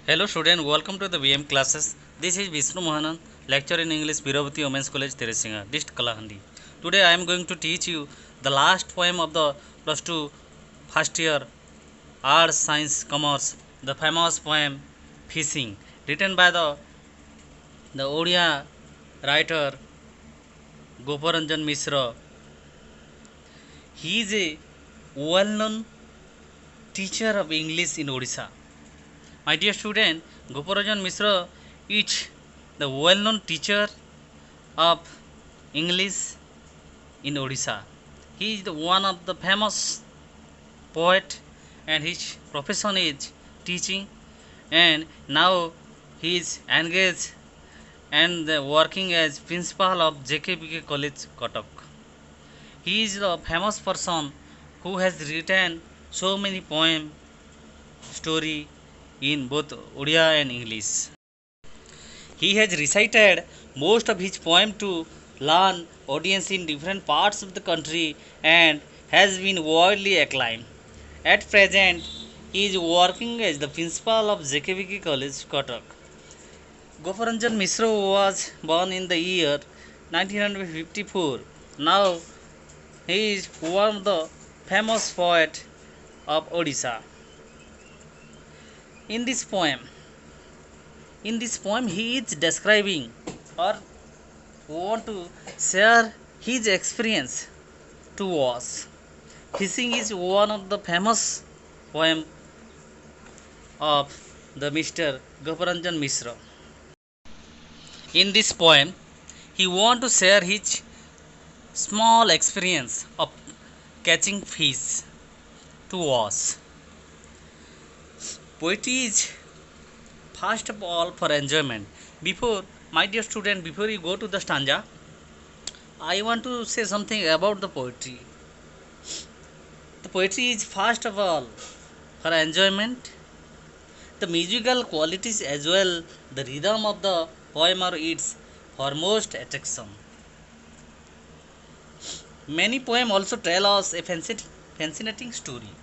Hello student, welcome to the VM classes. This is Vishnu Mohanan, lecturer in English, Biravati Women's College, Teresinga, District Kalahandi. Today I am going to teach you the last poem of the plus 2 first year Arts, Science, Commerce, the famous poem Fishing, written by the Odia writer Goparanjan Mishra. He is a well-known teacher of English in Odisha. My dear student, Goparanjan Mishra is the well-known teacher of English in Odisha. He is the one of the famous poet, and his profession is teaching. And now he is engaged and working as principal of JKPK College, Cuttack. He is the famous person who has written so many poems, story in both Odia and English. He has recited most of his poems to learn audience in different parts of the country and has been widely acclaimed. At present, he is working as the principal of JKVK College, Cuttack. Goparanjan Mishra was born in the year 1954. Now, he is one of the famous poet of Odisha. In this poem, he is describing or want to share his experience to us. Fishing is one of the famous poem of the Mr. Goparanjan Mishra. In this poem, he want to share his small experience of catching fish to us. Poetry is first of all for enjoyment. My dear student, before you go to the stanza, I want to say something about the poetry. The poetry is first of all for enjoyment. The musical qualities as well, the rhythm of the poem are its foremost attraction. Many poems also tell us a fascinating story.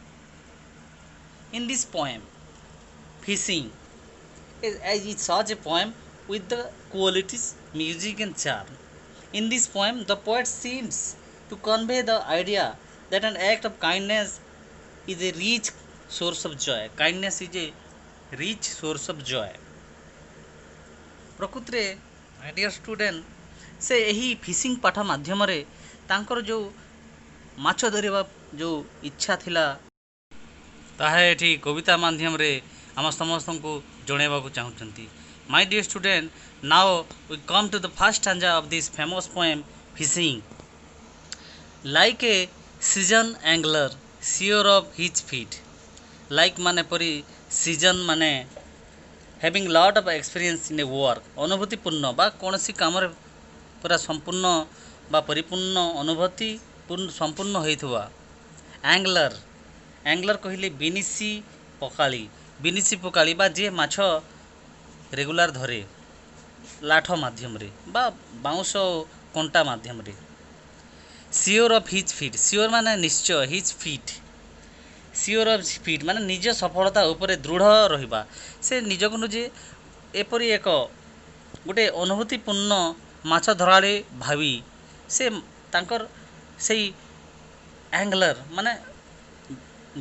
In this poem, Fishing is such a poem with the qualities, music and charm. In this poem, the poet seems to convey the idea that an act of kindness is a rich source of joy. Kindness is a rich source of joy. ପ୍ରକୃତରେ ମାଇ dear student, ସେ ଏହି fishing ପାଠ ମାଧ୍ୟମରେ ତାଙ୍କର ଯେଉଁ ମାଛ ଧରିବା ଯେଉଁ ଇଚ୍ଛା ଥିଲା, ତାହା ଏଠି କବିତା ମାଧ୍ୟମରେ ଆମ ସମସ୍ତଙ୍କୁ ଜଣାଇବାକୁ ଚାହୁଁଛନ୍ତି. My dear student, now we come to the first stanza of this famous poem Fishing. Like a seasoned angler, sure of his feet. Like ମାନେ ପରି, season ମାନେ having lot of experience in a work, ଅନୁଭୂତିପୂର୍ଣ୍ଣ ବା କୌଣସି କାମରେ ପୁରା ସମ୍ପୂର୍ଣ୍ଣ ବା ପରିପୂର୍ଣ୍ଣ ଅନୁଭୂତି ସମ୍ପୂର୍ଣ୍ଣ ହୋଇଥିବା. ଆଙ୍ଗଲର କହିଲେ ବିନିଶି ପକାଳି ବା ଯିଏ ମାଛ ରେଗୁଲାର ଧରେ ଲାଠ ମାଧ୍ୟମରେ ବା ବାଉଁଶ କଣ୍ଟା ମାଧ୍ୟମରେ. Sure of his fit, sure ମାନେ ନିଶ୍ଚୟ, his fit, sure of fit ମାନେ ନିଜ ସଫଳତା ଉପରେ ଦୃଢ଼ ରହିବା. ସେ ନିଜକୁ ନିଜେ ଏପରି ଏକ ଗୋଟେ ଅନୁଭୂତିପୂର୍ଣ୍ଣ ମାଛ ଧରାଳି ଭାବି ସେ ତାଙ୍କର ସେଇ ଆଙ୍ଗଲର ମାନେ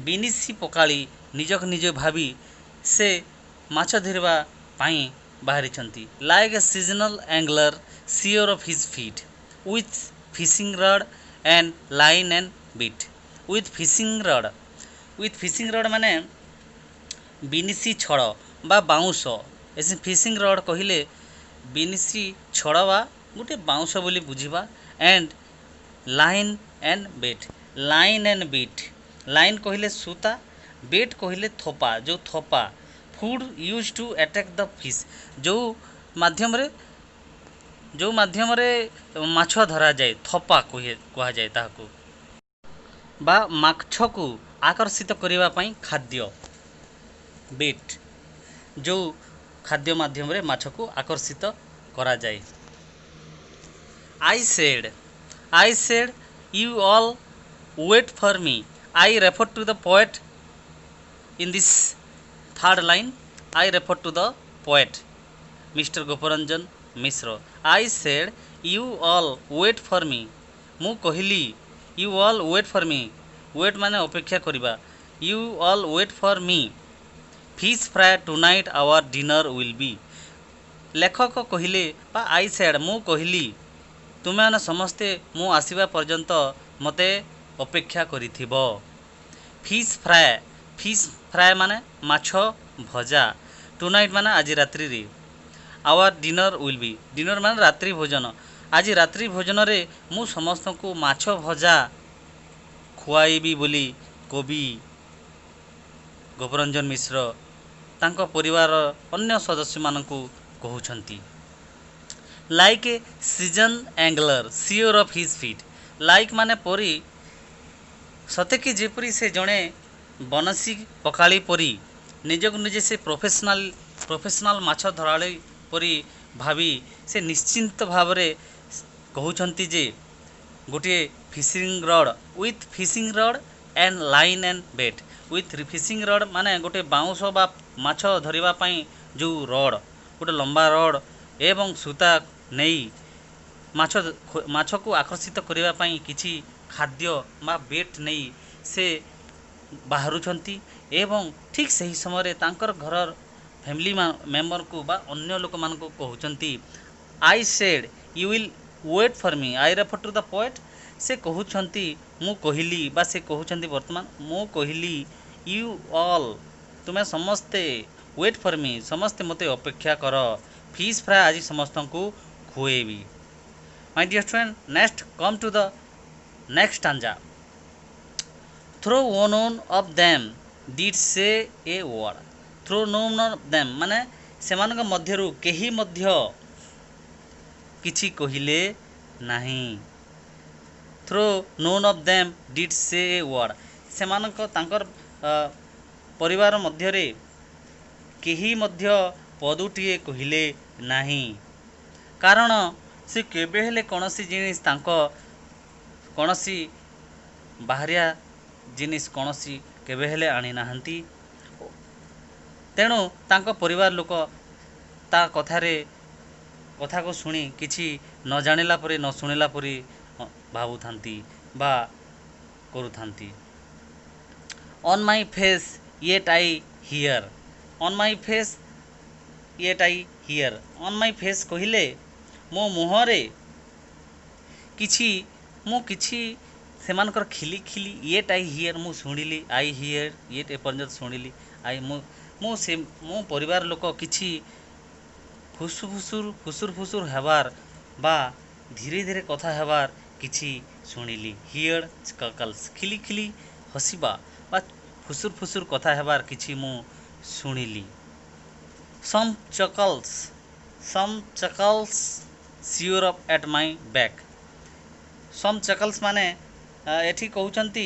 ବିନିଶି ପକାଳି ନିଜକୁ ନିଜେ ଭାବି ସେ ମାଛ ଧରିବା ପାଇଁ ବାହାରିଛନ୍ତି. Like a seasonal angler sure of his feet with fishing rod and line and bait. With fishing rod ମାନେ ବିନିଶି ଛଡ଼ ବା ବାଉଁଶ. ଫିସିଂ ରଡ୍ କହିଲେ ବିନିଶି ଛଡ଼ ବା ଗୋଟେ ବାଉଁଶ ବୋଲି ବୁଝିବା. And line and bait, line କହିଲେ ସୂତା, ବେଟ୍ କହିଲେ ଥୋପା, ଯେଉଁ ଥୋପା food use to attract the fish, ଯେଉଁ ମାଧ୍ୟମରେ ମାଛ ଧରାଯାଏ, ଥୋପା କୁହାଯାଏ ତାହାକୁ, ବା ମାଛକୁ ଆକର୍ଷିତ କରିବା ପାଇଁ ଖାଦ୍ୟ. ବେଟ୍ ଯେଉଁ ଖାଦ୍ୟ ମାଧ୍ୟମରେ ମାଛକୁ ଆକର୍ଷିତ କରାଯାଏ. I said you all wait for me. I refer to the poet in this third line. I refer to the poet Mr. Goparanjan Mishra. I said, you all wait for me. ମୁଁ କହିଲି you all wait for me. wait ମାନେ ଅପେକ୍ଷା କରିବା. You all wait for me. Fish fry tonight our dinner will be. ଲେଖକ କହିଲେ ବା I said ମୁଁ କହିଲି ତୁମେମାନେ ସମସ୍ତେ ମୁଁ ଆସିବା ପର୍ଯ୍ୟନ୍ତ ମୋତେ ଅପେକ୍ଷା କରିଥିବ. ଫିସ୍ ଫ୍ରାଏ ମାନେ ମାଛ ଭଜା. ଟୁନାଇଟ୍ ମାନେ ଆଜି ରାତ୍ରିରେ. Our dinner will be. Dinner ମାନେ ରାତ୍ରି ଭୋଜନ. ଆଜି ରାତ୍ରି ଭୋଜନରେ ମୁଁ ସମସ୍ତଙ୍କୁ ମାଛ ଭଜା ଖୁଆଇବି ବୋଲି କବି ଗୋପରଞ୍ଜନ ମିଶ୍ର ତାଙ୍କ ପରିବାରର ଅନ୍ୟ ସଦସ୍ୟମାନଙ୍କୁ କହୁଛନ୍ତି. Like a season angler sure of his feet. Like ମାନେ ପରି ସତେକି ଯେପରି ସେ ଜଣେ ବନଶୀ ପକାଳି ପରି ନିଜକୁ ନିଜେ ସେ ପ୍ରଫେସନାଲ୍ ମାଛ ଧରାଳି ପରି ଭାବି ସେ ନିଶ୍ଚିନ୍ତ ଭାବରେ କହୁଛନ୍ତି ଯେ ଗୋଟିଏ fishing rod with fishing rod and line and bat. With fishing rod ମାନେ ଗୋଟେ ବାଉଁଶ ବା ମାଛ ଧରିବା ପାଇଁ ଯେଉଁ ରଡ଼, ଗୋଟେ ଲମ୍ବା ରଡ଼ ଏବଂ ସୂତା ନେଇ ମାଛକୁ ଆକର୍ଷିତ କରିବା ପାଇଁ କିଛି ଖାଦ୍ୟ ବା ବେଟ୍ ନେଇ ସେ ବାହାରୁଛନ୍ତି ଏବଂ ଠିକ୍ ସେହି ସମୟରେ ତାଙ୍କର ଘରର ଫ୍ୟାମିଲି ମେମ୍ବରକୁ ବା ଅନ୍ୟ ଲୋକମାନଙ୍କୁ କହୁଛନ୍ତି I said you will wait for me. I refer to the poet. ସେ କହୁଛନ୍ତି ମୁଁ କହିଲି ବା ସେ କହୁଛନ୍ତି ବର୍ତ୍ତମାନ ମୁଁ କହିଲି ୟୁ ଅଲ୍ ତୁମେ ସମସ୍ତେ ୱେଟ୍ ଫର୍ ମି ସମସ୍ତେ ମୋତେ ଅପେକ୍ଷା କର. ଫିସ୍ ଫ୍ରାଏ ଆଜି ସମସ୍ତଙ୍କୁ ଖୁଏଇବି. My dear student, next come to the next stanza. Through none of them did say a word. Through none of them ମାନେ ସେମାନଙ୍କ ମଧ୍ୟରୁ କେହି ମଧ୍ୟ କିଛି କହିଲେ ନାହିଁ. Through none of them did say a word. ତାଙ୍କର ପରିବାର ମଧ୍ୟରେ କେହି ମଧ୍ୟ ପଦଟିଏ କହିଲେ ନାହିଁ. କାରଣ ସେ କେବେ ହେଲେ କୌଣସି ଜିନିଷ କୌଣସି ବାହାରିଆ ଜିନିଷ କୌଣସି କେବେ ହେଲେ ଆଣିନାହାନ୍ତି. ତେଣୁ ତାଙ୍କ ପରିବାର ଲୋକ ତା କଥାକୁ ଶୁଣି କିଛି ନ ଜାଣିଲା ପରି ନ ଶୁଣିଲା ପରି ଭାବୁଥାନ୍ତି ବା କରୁଥାନ୍ତି. On my face yet I hear. On my face yet I hear. On my face କହିଲେ ମୋ ମୁହଁରେ ମୁଁ କିଛି ସେମାନଙ୍କର ଖିଲି ୟେଟ୍ ଆଇ ହିୟର୍ ମୁଁ ଶୁଣିଲି. ଆଇ ହିୟର୍ ୟେଟ୍ ଏପର୍ଯ୍ୟନ୍ତ ଶୁଣିଲି. ମୋ ପରିବାର ଲୋକ କିଛି ଫୁସୁର ହେବାର ବା ଧୀରେ ଧୀରେ କଥା ହେବାର କିଛି ଶୁଣିଲି. ହିୟର୍ କକଲ୍ସ ଖିଲି ହସିବା ବା ଫୁସୁର କଥା ହେବାର କିଛି ମୁଁ ଶୁଣିଲି. Some chuckles sure up at my back. Some chuckles ମାନେ ଏଠି କହୁଛନ୍ତି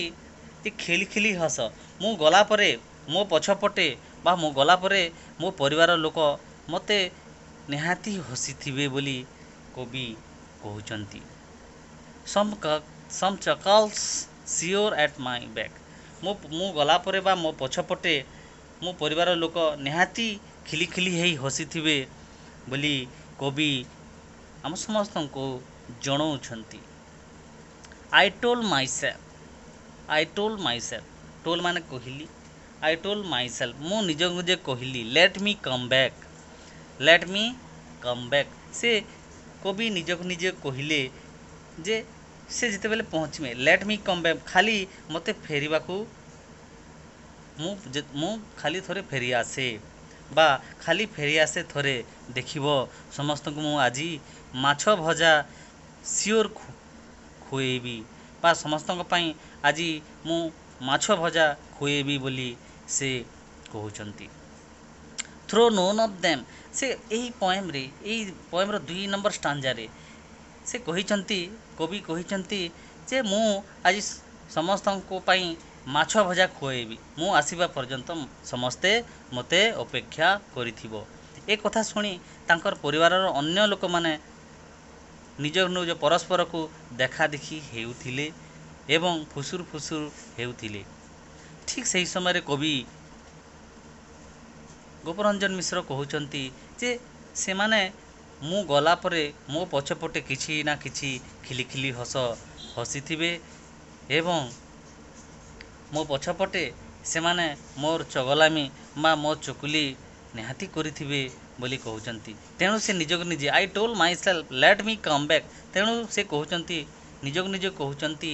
ଯେ ଖିଲି ହସ. ମୁଁ ଗଲା ପରେ ମୋ ପଛପଟେ ବା ମୁଁ ଗଲା ପରେ ମୋ ପରିବାର ଲୋକ ମୋତେ ନିହାତି ହସିଥିବେ ବୋଲି କବି କହୁଛନ୍ତି. Some chuckles sure at my back. ମୁଁ ଗଲା ପରେ ବା ମୋ ପଛପଟେ ମୋ ପରିବାର ଲୋକ ନିହାତି ଖିଲି ହେଇ ହସିଥିବେ ବୋଲି କବି ଆମ ସମସ୍ତଙ୍କୁ ଜଣାଉଛନ୍ତି. I told myself. told ମାନେ କହିଲି. I told myself ମୁଁ ନିଜକୁ ନିଜେ କହିଲି. let me come back. ସେ କବି ନିଜକୁ ନିଜେ କହିଲେ ଯେ ସେ ଯେତେବେଳେ ପହଞ୍ଚିବେ let me come back ଖାଲି ମୋତେ ଫେରିବାକୁ ମୁଁ ଖାଲି ଥରେ ଫେରିଆସେ ବା ଖାଲି ଫେରିଆସେ ଥରେ ଦେଖିବ ସମସ୍ତଙ୍କୁ ମୁଁ ଆଜି ମାଛ ଭଜା ସିଓର ଖୁଏଇବି ବା ସମସ୍ତଙ୍କ ପାଇଁ ଆଜି ମୁଁ ମାଛ ଭଜା ଖୁଏଇବି ବୋଲି ସେ କହୁଛନ୍ତି. ଥ୍ରୋ ନୋନ୍ ଅଫ୍ ଦେମ୍ ସେ ଏହି ପଏମ୍ର 2 ନମ୍ବର ଷ୍ଟାଞ୍ଜାରେ ସେ କହିଛନ୍ତି, କବି କହିଛନ୍ତି ଯେ ମୁଁ ଆଜି ସମସ୍ତଙ୍କ ପାଇଁ ମାଛ ଭଜା ଖୁଆଇବି. ମୁଁ ଆସିବା ପର୍ଯ୍ୟନ୍ତ ସମସ୍ତେ ମୋତେ ଅପେକ୍ଷା କରିଥିବ. ଏ କଥା ଶୁଣି ତାଙ୍କର ପରିବାରର ଅନ୍ୟ ଲୋକମାନେ ନିଜ ପରସ୍ପରକୁ ଦେଖାଦେଖି ହେଉଥିଲେ ଏବଂ ଫୁସୁର ହେଉଥିଲେ. ଠିକ୍ ସେହି ସମୟରେ କବି ଗୋପରଞ୍ଜନ ମିଶ୍ର କହୁଛନ୍ତି ଯେ ସେମାନେ ମୁଁ ଗଲା ପରେ ମୋ ପଛପଟେ କିଛି ନା କିଛି ଖିଲିଖିଲି ହସ ହସିଥିବେ ଏବଂ ମୋ ପଛପଟେ ସେମାନେ ମୋର ଚଗଲାମି ବା ମୋ ଚୁଗୁଲି ନିହାତି କରିଥିବେ ବୋଲି କହୁଛନ୍ତି। ତେଣୁ ସେ ନିଜକୁ ନିଜେ I told my self late ମି କମ୍ ବ୍ୟାକ୍। ତେଣୁ ସେ କହୁଛନ୍ତି ନିଜକୁ ନିଜେ କହୁଛନ୍ତି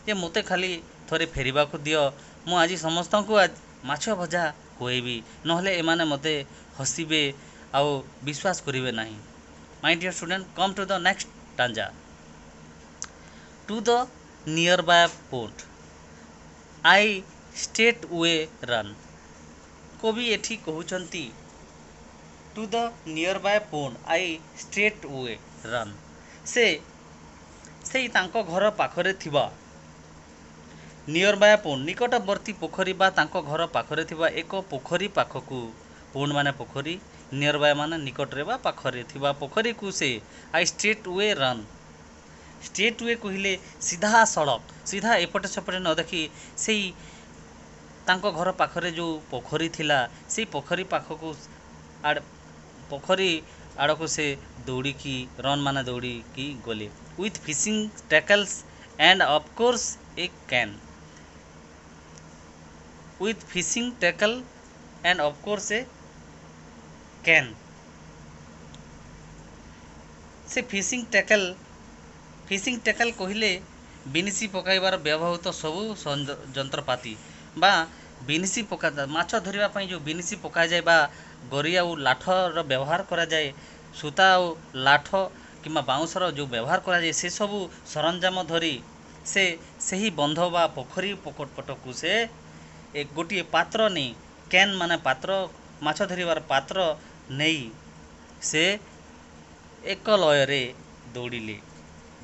ଯେ ମୋତେ ଖାଲି ଥରେ ଫେରିବାକୁ ଦିଅ, ମୁଁ ଆଜି ସମସ୍ତଙ୍କୁ ମାଛ ଭଜା ଖୁଆଇବି, ନହେଲେ ଏମାନେ ମୋତେ ହସିବେ ଆଉ ବିଶ୍ୱାସ କରିବେ ନାହିଁ। My dear student, come to the next stanza. To the nearby port I straight we run. କବି ଏଠି କହୁଛନ୍ତି to the nearby port I straight we run. ସେଇ ତାଙ୍କ ଘର ପାଖରେ ଥିବା ନିୟର ବାଇ ପୋଣ୍ଡ ନିକଟବର୍ତ୍ତୀ ପୋଖରୀ ବା ତାଙ୍କ ଘର ପାଖରେ ଥିବା ଏକ ପୋଖରୀ ପାଖକୁ, ପୋଣ୍ଡ ମାନେ ପୋଖରୀ, ନିୟର ବାଇ ମାନେ ନିକଟରେ ବା ପାଖରେ ଥିବା ପୋଖରୀକୁ ସେ I straight we run. Straight way କହିଲେ ସିଧା ସଡ଼କ, ସିଧା ଏପଟେ ସେପଟେ ନ ଦେଖି ସେଇ ତାଙ୍କ ଘର ପାଖରେ ଯେଉଁ ପୋଖରୀ ଥିଲା ସେଇ ପୋଖରୀ ପାଖକୁ ପୋଖରୀ ଆଡ଼କୁ ସେ ଦୌଡ଼ିକି ରନ୍ ମାନେ ଦୌଡ଼ିକି ଗଲେ। With fishing tackles and of course A can. with fishing tackle and of course a can। ସେ ଫିସିଂ ଟ୍ୟାକଲ କହିଲେ ବିନିଶି ପକାଇବାର ବ୍ୟବହୃତ ସବୁ ଯନ୍ତ୍ରପାତି ବା ବିନିଶି ମାଛ ଧରିବା ପାଇଁ ଯେଉଁ ବିନିଶି ପକାଯାଏ ବା ଗରି ଆଉ ଲାଠର ବ୍ୟବହାର କରାଯାଏ, ସୂତା ଆଉ ଲାଠ କିମ୍ବା ବାଉଁଶର ଯେଉଁ ବ୍ୟବହାର କରାଯାଏ, ସେସବୁ ସରଞ୍ଜାମ ଧରି ସେ ସେହି ବନ୍ଧ ବା ପୋଖରୀ ପଟକୁ ସେ ଗୋଟିଏ ପାତ୍ର ନେଇ, କ୍ୟାନ୍ ମାନେ ପାତ୍ର, ମାଛ ଧରିବାର ପାତ୍ର ନେଇ ସେ ଏକ ଲୟରେ ଦୌଡ଼ିଲେ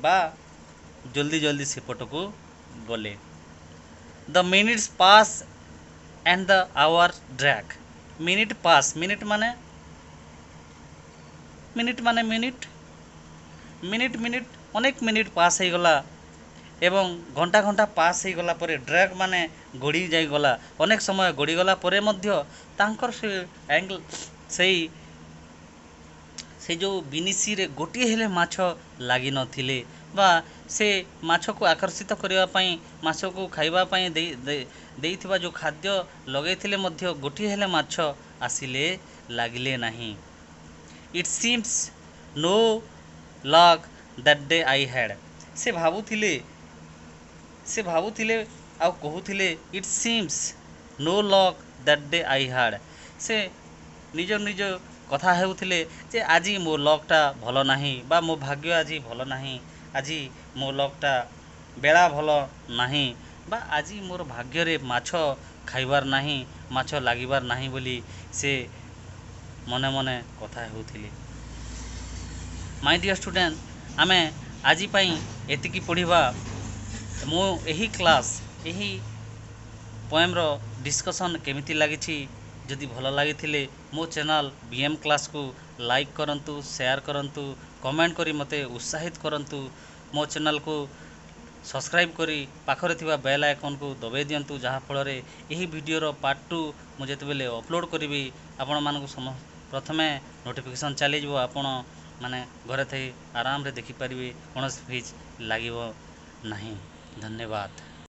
ବା ଜଲ୍ଦି ଜଲ୍ଦି ସେପଟକୁ ଗଲେ। The minutes pass and the hour drag. Minute pass, minute ମାନେ ଅନେକ ମିନିଟ୍ ପାସ୍ ହେଇଗଲା ଏବଂ ଘଣ୍ଟା ଘଣ୍ଟା ପାସ୍ ହେଇଗଲା ପରେ ଡ୍ରାଗ୍ ମାନେ ଗଡ଼ି ଯାଇଗଲା। ଅନେକ ସମୟ ଗଡ଼ିଗଲା ପରେ ମଧ୍ୟ ତାଙ୍କର ସେଇ ଯେଉଁ ବିନିଶିରେ ଗୋଟିଏ ହେଲେ ମାଛ ଲାଗିନଥିଲେ ବା ସେ ମାଛକୁ ଆକର୍ଷିତ କରିବା ପାଇଁ, ମାଛକୁ ଖାଇବା ପାଇଁ ଦେଇଥିବା ଯେଉଁ ଖାଦ୍ୟ ଲଗାଇଥିଲେ ମଧ୍ୟ ଗୋଟିଏ ହେଲେ ମାଛ ଆସିଲେ ଲାଗିଲେ ନାହିଁ। It seems no luck that day I had. ସେ ଭାବୁଥିଲେ ଆଉ କହୁଥିଲେ it seems no luck that day I had. ସେ ନିଜ କଥା ହେଉଥିଲେ ଯେ ଆଜି ମୋ ଲକ୍ଟା ଭଲ ନାହିଁ ବା ମୋ ଭାଗ୍ୟ ଆଜି ଭଲ ନାହିଁ, ଆଜି ମୋ ଲକ୍ଟା ବେଳା ଭଲ ନାହିଁ ବା ଆଜି ମୋର ଭାଗ୍ୟରେ ମାଛ ଖାଇବାର ନାହିଁ, ମାଛ ଲାଗିବାର ନାହିଁ ବୋଲି ସେ ମନେ ମନେ କଥା ହେଉଥିଲେ। ମାଇ ଡିୟର ଷ୍ଟୁଡେଣ୍ଟ, ଆମେ ଆଜି ପାଇଁ ଏତିକି ପଢ଼ିବା। ମୁଁ ଏହି ପୋଏମ୍ର ଡିସ୍କସନ୍ କେମିତି ଲାଗିଛି, ଯଦି ଭଲ ଲାଗିଥିଲେ ମୋ ଚ୍ୟାନେଲ୍ BM କ୍ଲାସ୍କୁ ଲାଇକ୍ କରନ୍ତୁ, ସେୟାର କରନ୍ତୁ, କମେଣ୍ଟ କରି ମୋତେ ଉତ୍ସାହିତ କରନ୍ତୁ। ମୋ ଚ୍ୟାନେଲ୍କୁ ସବସ୍କ୍ରାଇବ୍ କରି ପାଖରେ ଥିବା ବେଲ୍ ଆଇକନ୍କୁ ଦବାଇ ଦିଅନ୍ତୁ, ଯାହାଫଳରେ ଏହି ଭିଡ଼ିଓର ପାର୍ଟ 2 ମୁଁ ଯେତେବେଳେ ଅପଲୋଡ଼ କରିବି ଆପଣମାନଙ୍କୁ ପ୍ରଥମେ ନୋଟିଫିକେସନ୍ ଚାଲିଯିବ। ଆପଣମାନେ ଘରେ ଥାଇ ଆରାମରେ ଦେଖିପାରିବେ, କୌଣସି ଫିସ୍ ଲାଗିବ ନାହିଁ। ଧନ୍ୟବାଦ।